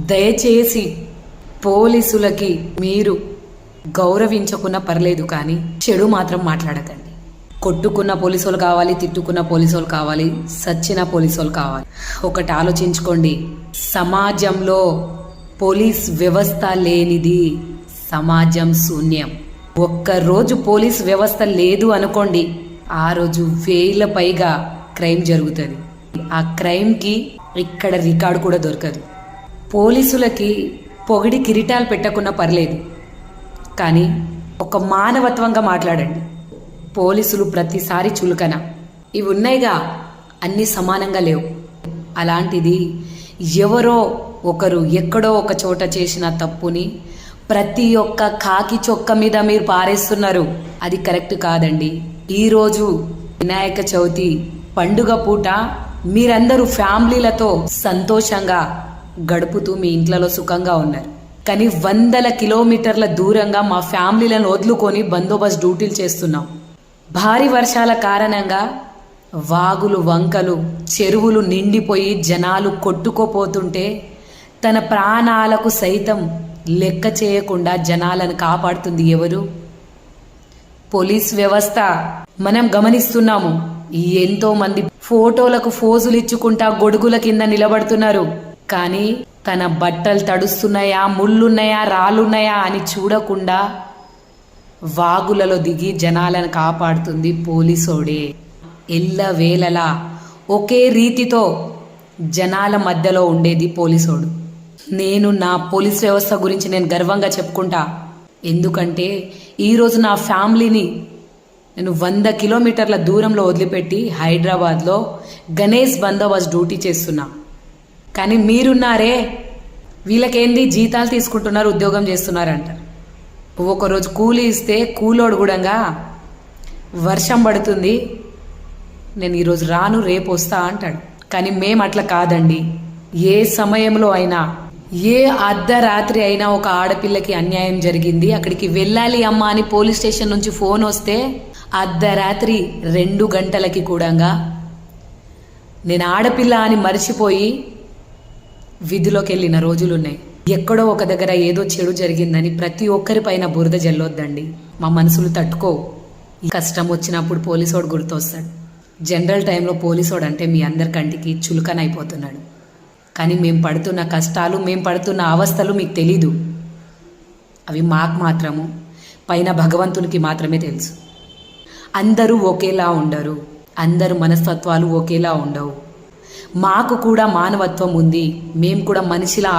దయచేసి పోలీసులకి మీరు గౌరవించకున్నా పర్లేదు, కానీ చెడు మాత్రం మాట్లాడకండి. కొట్టుకున్న పోలీసులు కావాలి, తిట్టుకున్న పోలీసులు కావాలి, సచ్చిన పోలీసులు కావాలి. ఒకటి ఆలోచించుకోండి, సమాజంలో పోలీస్ వ్యవస్థ లేనిది సమాజం శూన్యం. ఒక్కరోజు పోలీస్ వ్యవస్థ లేదు అనుకోండి, ఆ రోజు 1000 పైగా క్రైమ్ జరుగుతుంది. ఆ క్రైమ్కి ఇక్కడ రికార్డు కూడా దొరకదు. పోలీసులకి పొగిడి కిరీటాలు పెట్టకున్నా పర్లేదు, కానీ ఒక మానవత్వంగా మాట్లాడండి. పోలీసులు ప్రతిసారి చులకన, ఇవి ఉన్నాయిగా, అన్నీ సమానంగా లేవు. అలాంటిది ఎవరో ఒకరు ఎక్కడో ఒక చోట చేసిన తప్పుని ప్రతి ఒక్క కాకి చొక్క మీద మీరు పారేస్తున్నారు. అది కరెక్ట్ కాదండి. ఈరోజు వినాయక చవితి పండుగ పూట మీరందరూ ఫ్యామిలీలతో సంతోషంగా గడుపుతూ మీ ఇంట్లలో సుఖంగా ఉన్నారు. కానీ 100 కిలోమీటర్ల దూరంగా మా ఫ్యామిలీలను వదులుకొని బందోబస్తు డ్యూటీలు చేస్తున్నాం. భారీ వర్షాల కారణంగా వాగులు, వంకలు, చెరువులు నిండిపోయి జనాలు కొట్టుకోపోతుంటే తన ప్రాణాలకు సైతం లెక్క చేయకుండా జనాలను కాపాడుతుంది ఎవరు? పోలీస్ వ్యవస్థ. మనం గమనిస్తున్నాము, ఎంతో మంది ఫోటోలకు ఫోజులు ఇచ్చుకుంటా గొడుగుల కింద నిలబడుతున్నారు. కానీ తన బట్టలు తడుస్తున్నాయా, ముళ్ళున్నాయా, రాళ్ళున్నాయా అని చూడకుండా వాగులలో దిగి జనాలను కాపాడుతుంది పోలీసోడే. ఎల్లవేళలా ఒకే రీతితో జనాల మధ్యలో ఉండేది పోలీసోడు. నేను నా పోలీస్ వ్యవస్థ గురించి నేను గర్వంగా చెప్పుకుంటా. ఎందుకంటే ఈరోజు నా ఫ్యామిలీని నేను 100 కిలోమీటర్ల దూరంలో వదిలిపెట్టి హైదరాబాద్లో గణేష్ బందోబస్తు డ్యూటీ చేస్తున్నా. కానీ మీరున్నారే, వీళ్ళకేంది జీతాలు తీసుకుంటున్నారు, ఉద్యోగం చేస్తున్నారంట. ఒకరోజు కూలీ ఇస్తే కూలోడు కూడా వర్షం పడుతుంది, నేను ఈరోజు రాను, రేపు వస్తా అంటాడు. కానీ మేము అట్లా కాదండి. ఏ సమయంలో అయినా, ఏ అర్ధరాత్రి అయినా ఒక ఆడపిల్లకి అన్యాయం జరిగింది, అక్కడికి వెళ్ళాలి అమ్మా అని పోలీస్ స్టేషన్ నుంచి ఫోన్ వస్తే అర్ధరాత్రి 2 గంటలకి కూడా నేను ఆడపిల్ల అని మర్చిపోయి విధిలోకి వెళ్ళిన రోజులున్నాయి. ఎక్కడో ఒక దగ్గర ఏదో చెడు జరిగిందని ప్రతి ఒక్కరి పైన బురద జల్లొద్దండి. మా మనసులు తట్టుకో. కష్టం వచ్చినప్పుడు పోలీసోడు గుర్తొస్తాడు. జనరల్ టైంలో పోలీసోడు అంటే మీ అందరి కంటికి చులకనైపోతున్నాడు. కానీ మేము పడుతున్న కష్టాలు, మేము పడుతున్న అవస్థలు మీకు తెలీదు. అవి మాకు మాత్రము, పైన భగవంతునికి మాత్రమే తెలుసు. అందరూ ఒకేలా ఉండరు, అందరు మనస్తత్వాలు ఒకేలా ఉండవు. మాకు కూడా మానవత్వం ఉంది, మేము కూడా మనిషిలా